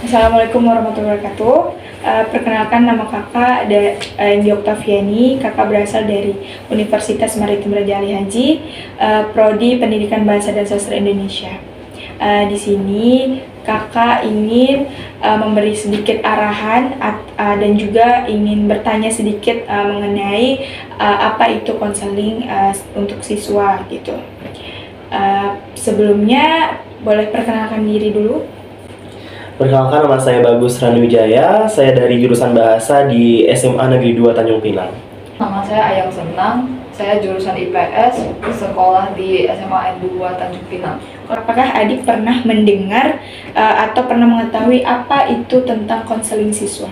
Assalamualaikum warahmatullahi wabarakatuh. Perkenalkan, nama kakak Indi Oktaviani. Kakak berasal dari Universitas Maritim Raja Ali Haji, Prodi Pendidikan Bahasa dan Sastra Indonesia. Di sini kakak ingin memberi sedikit arahan dan juga ingin bertanya sedikit mengenai apa itu konseling untuk siswa gitu. Sebelumnya boleh perkenalkan diri dulu. Perkenalkan, nama saya Bagus Ranwijaya, saya dari jurusan Bahasa di SMA Negeri 2 Tanjung Pinang. Nama saya Ayang Senang, saya jurusan IPS, sekolah di SMA N2 Tanjung Pinang. Apakah adik pernah mendengar atau pernah mengetahui apa itu tentang konseling siswa?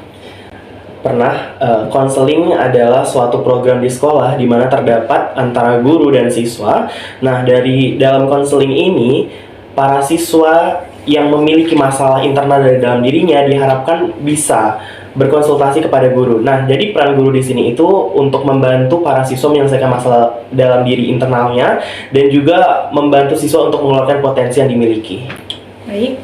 Pernah, konseling adalah suatu program di sekolah di mana terdapat antara guru dan siswa. Nah, dari dalam konseling ini, para siswa yang memiliki masalah internal dari dalam dirinya diharapkan bisa berkonsultasi kepada guru. Nah, jadi peran guru di sini itu untuk membantu para siswa menyelesaikan masalah dalam diri internalnya dan juga membantu siswa untuk mengeluarkan potensi yang dimiliki. Baik,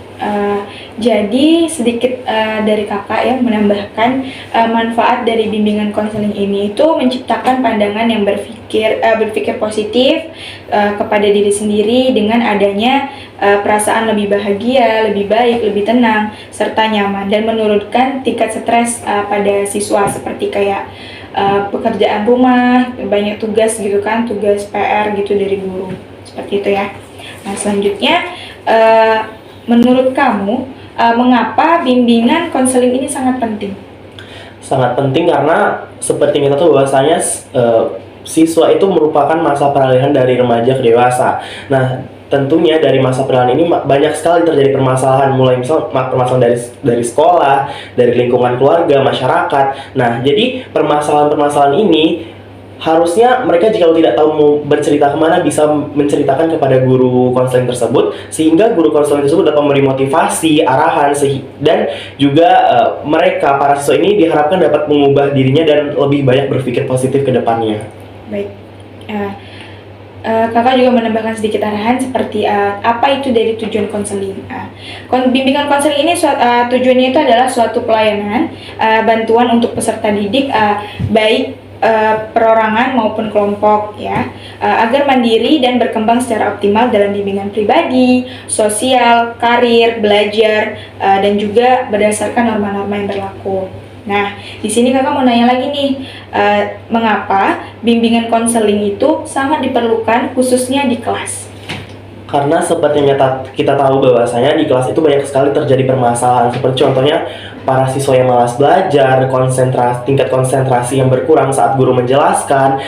jadi sedikit dari kakak yang menambahkan manfaat dari bimbingan konseling ini itu menciptakan pandangan yang berpikir positif kepada diri sendiri dengan adanya perasaan lebih bahagia, lebih baik, lebih tenang, serta nyaman, dan menurunkan tingkat stres pada siswa seperti kayak pekerjaan rumah, banyak tugas gitu kan, tugas PR gitu dari guru, seperti itu ya. Nah, selanjutnya menurut kamu, mengapa bimbingan konseling ini sangat penting? Sangat penting karena seperti kita tahu bahwasanya siswa itu merupakan masa peralihan dari remaja ke dewasa. Nah, tentunya dari masa peralihan ini banyak sekali terjadi permasalahan, mulai misal permasalahan dari sekolah, dari lingkungan keluarga, masyarakat. Nah, jadi permasalahan-permasalahan ini harusnya mereka jika tidak tahu mau bercerita kemana bisa menceritakan kepada guru konseling tersebut, sehingga guru konseling tersebut dapat memberi motivasi, arahan, dan juga mereka, para siswa ini diharapkan dapat mengubah dirinya dan lebih banyak berpikir positif ke depannya. Baik, kakak juga menambahkan sedikit arahan seperti apa itu dari tujuan konseling. Bimbingan konseling ini tujuannya itu adalah suatu pelayanan, bantuan untuk peserta didik, baik perorangan maupun kelompok ya, agar mandiri dan berkembang secara optimal dalam bimbingan pribadi, sosial, karir, belajar, dan juga berdasarkan norma-norma yang berlaku. Nah, di sini kakak mau nanya lagi nih, mengapa bimbingan konseling itu sangat diperlukan khususnya di kelas? Karena seperti yang kita tahu bahwasanya di kelas itu banyak sekali terjadi permasalahan, seperti contohnya para siswa yang malas belajar, tingkat konsentrasi yang berkurang saat guru menjelaskan,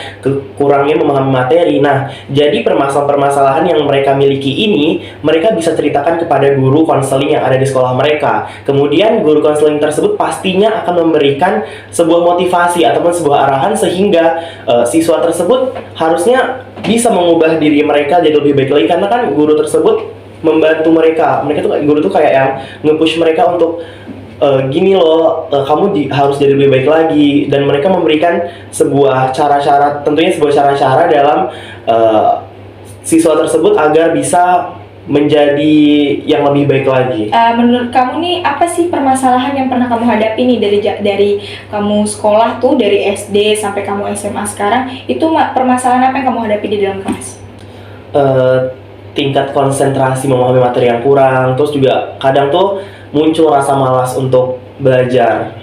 kurangnya memahami materi. Nah, jadi permasalahan-permasalahan yang mereka miliki ini, mereka bisa ceritakan kepada guru konseling yang ada di sekolah mereka. Kemudian guru konseling tersebut pastinya akan memberikan sebuah motivasi ataupun sebuah arahan sehingga siswa tersebut harusnya bisa mengubah diri mereka jadi lebih baik lagi, karena kan guru tersebut membantu mereka. Guru tuh kayak yang nge-push mereka untuk gini loh, kamu harus jadi lebih baik lagi, dan mereka memberikan sebuah tentunya sebuah cara-cara dalam siswa tersebut agar bisa menjadi yang lebih baik lagi. Menurut kamu nih, apa sih permasalahan yang pernah kamu hadapi nih dari kamu sekolah tuh, dari SD sampai kamu SMA sekarang, itu permasalahan apa yang kamu hadapi di dalam kelas? Tingkat konsentrasi memahami materi yang kurang, terus juga kadang tuh muncul rasa malas untuk belajar.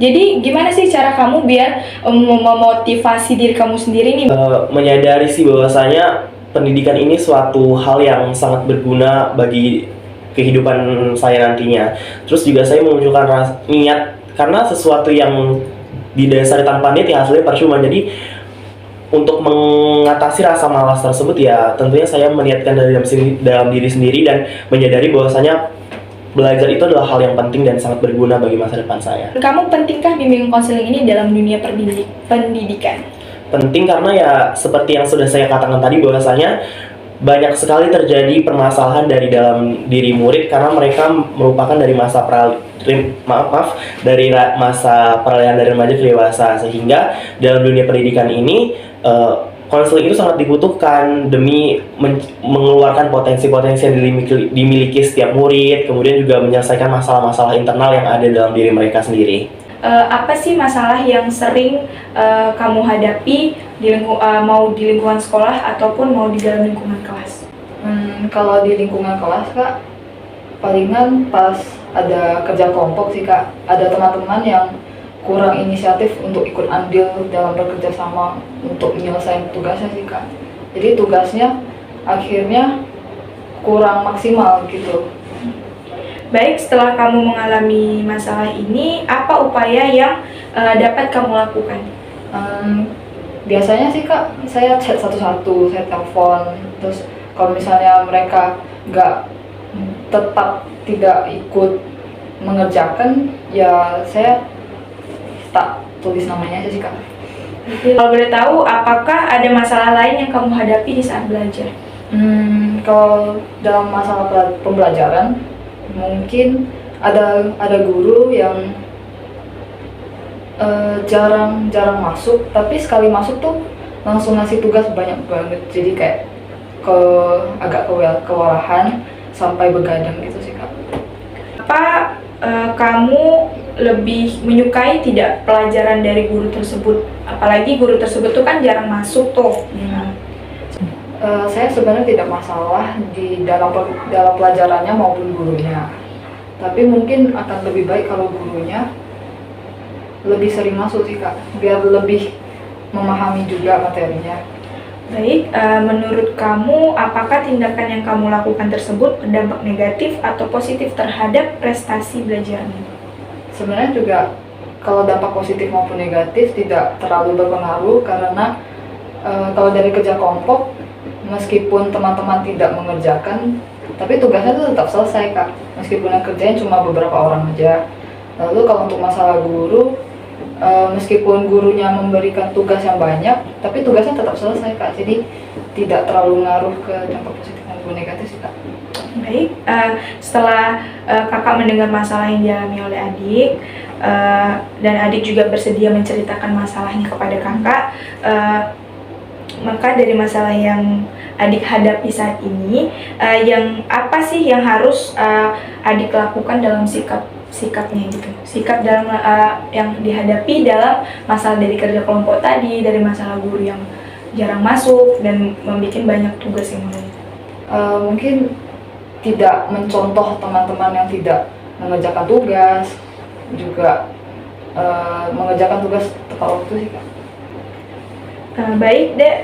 Jadi gimana sih cara kamu biar memotivasi diri kamu sendiri nih? Menyadari sih bahwasanya pendidikan ini suatu hal yang sangat berguna bagi kehidupan saya nantinya. Terus juga saya memunculkan niat, karena sesuatu yang didasari tanpa niat ya hasilnya percuma. Jadi untuk mengatasi rasa malas tersebut ya tentunya saya meniatkan dalam diri sendiri dan menyadari bahwasanya belajar itu adalah hal yang penting dan sangat berguna bagi masa depan saya. Kamu pentingkah bimbingan konseling ini dalam dunia pendidikan? Penting karena ya seperti yang sudah saya katakan tadi bahwasanya banyak sekali terjadi permasalahan dari dalam diri murid karena mereka merupakan dari masa peralihan dari remaja ke dewasa, sehingga dalam dunia pendidikan ini konseling itu sangat dibutuhkan demi mengeluarkan potensi-potensi yang dimiliki setiap murid, kemudian juga menyelesaikan masalah-masalah internal yang ada dalam diri mereka sendiri. Apa sih masalah yang sering kamu hadapi mau di lingkungan sekolah ataupun mau di dalam lingkungan kelas? Kalau di lingkungan kelas Kak, palingan pas ada kerja kelompok sih Kak, ada teman-teman yang kurang inisiatif untuk ikut andil dalam bekerja sama untuk menyelesaikan tugasnya sih Kak. Jadi tugasnya akhirnya kurang maksimal gitu. Baik, setelah kamu mengalami masalah ini, apa upaya yang dapat kamu lakukan? Biasanya sih Kak, saya chat satu-satu, saya telepon. Terus kalau misalnya mereka tetap tidak ikut mengerjakan, ya saya tak tulis namanya aja sih Kak. Kalau boleh tahu, apakah ada masalah lain yang kamu hadapi di saat belajar? Kalau dalam masalah pembelajaran, mungkin ada guru yang jarang masuk, tapi sekali masuk tuh langsung ngasih tugas banyak banget. Jadi kayak agak kewalahan sampai begadang gitu sih Kak. Apa kamu lebih menyukai tidak pelajaran dari guru tersebut? Apalagi guru tersebut tuh kan jarang masuk tuh. Saya sebenarnya tidak masalah di dalam pelajarannya maupun gurunya. Tapi mungkin akan lebih baik kalau gurunya lebih sering masuk sih Kak, biar lebih memahami juga materinya. Baik, menurut kamu apakah tindakan yang kamu lakukan tersebut berdampak negatif atau positif terhadap prestasi belajarmu? Sebenarnya juga kalau dampak positif maupun negatif tidak terlalu berpengaruh, karena kalau dari kerja kelompok, meskipun teman-teman tidak mengerjakan, tapi tugasnya itu tetap selesai Kak, meskipun yang kerjain cuma beberapa orang aja. Lalu kalau untuk masalah guru, meskipun gurunya memberikan tugas yang banyak, tapi tugasnya tetap selesai Kak, jadi tidak terlalu ngaruh ke dampak positif maupun negatif sih Kak. Baik, setelah kakak mendengar masalah yang dialami oleh adik, dan adik juga bersedia menceritakan masalahnya kepada kakak, maka dari masalah yang adik hadapi saat ini, yang apa sih yang harus adik lakukan dalam sikapnya gitu, sikap dalam yang dihadapi dalam masalah dari kerja kelompok tadi, dari masalah guru yang jarang masuk dan membuat banyak tugas yang lain. Mungkin tidak mencontoh teman-teman yang tidak mengerjakan tugas, juga mengerjakan tugas tepat waktu sih Kak. Baik Dek,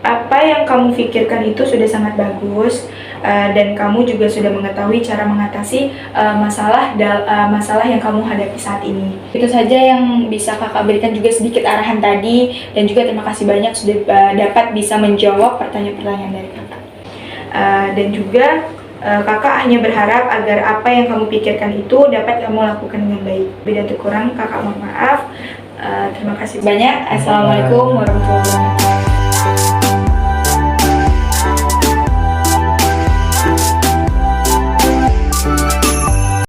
apa yang kamu pikirkan itu sudah sangat bagus, dan kamu juga sudah mengetahui cara mengatasi masalah yang kamu hadapi saat ini. Itu saja yang bisa kakak berikan, juga sedikit arahan tadi, dan juga terima kasih banyak sudah dapat bisa menjawab pertanyaan-pertanyaan dari kakak. Dan juga kakak hanya berharap agar apa yang kamu pikirkan itu dapat kamu lakukan dengan baik. Bila kurang kakak mohon maaf. Terima kasih banyak. Assalamualaikum warahmatullahi wabarakatuh.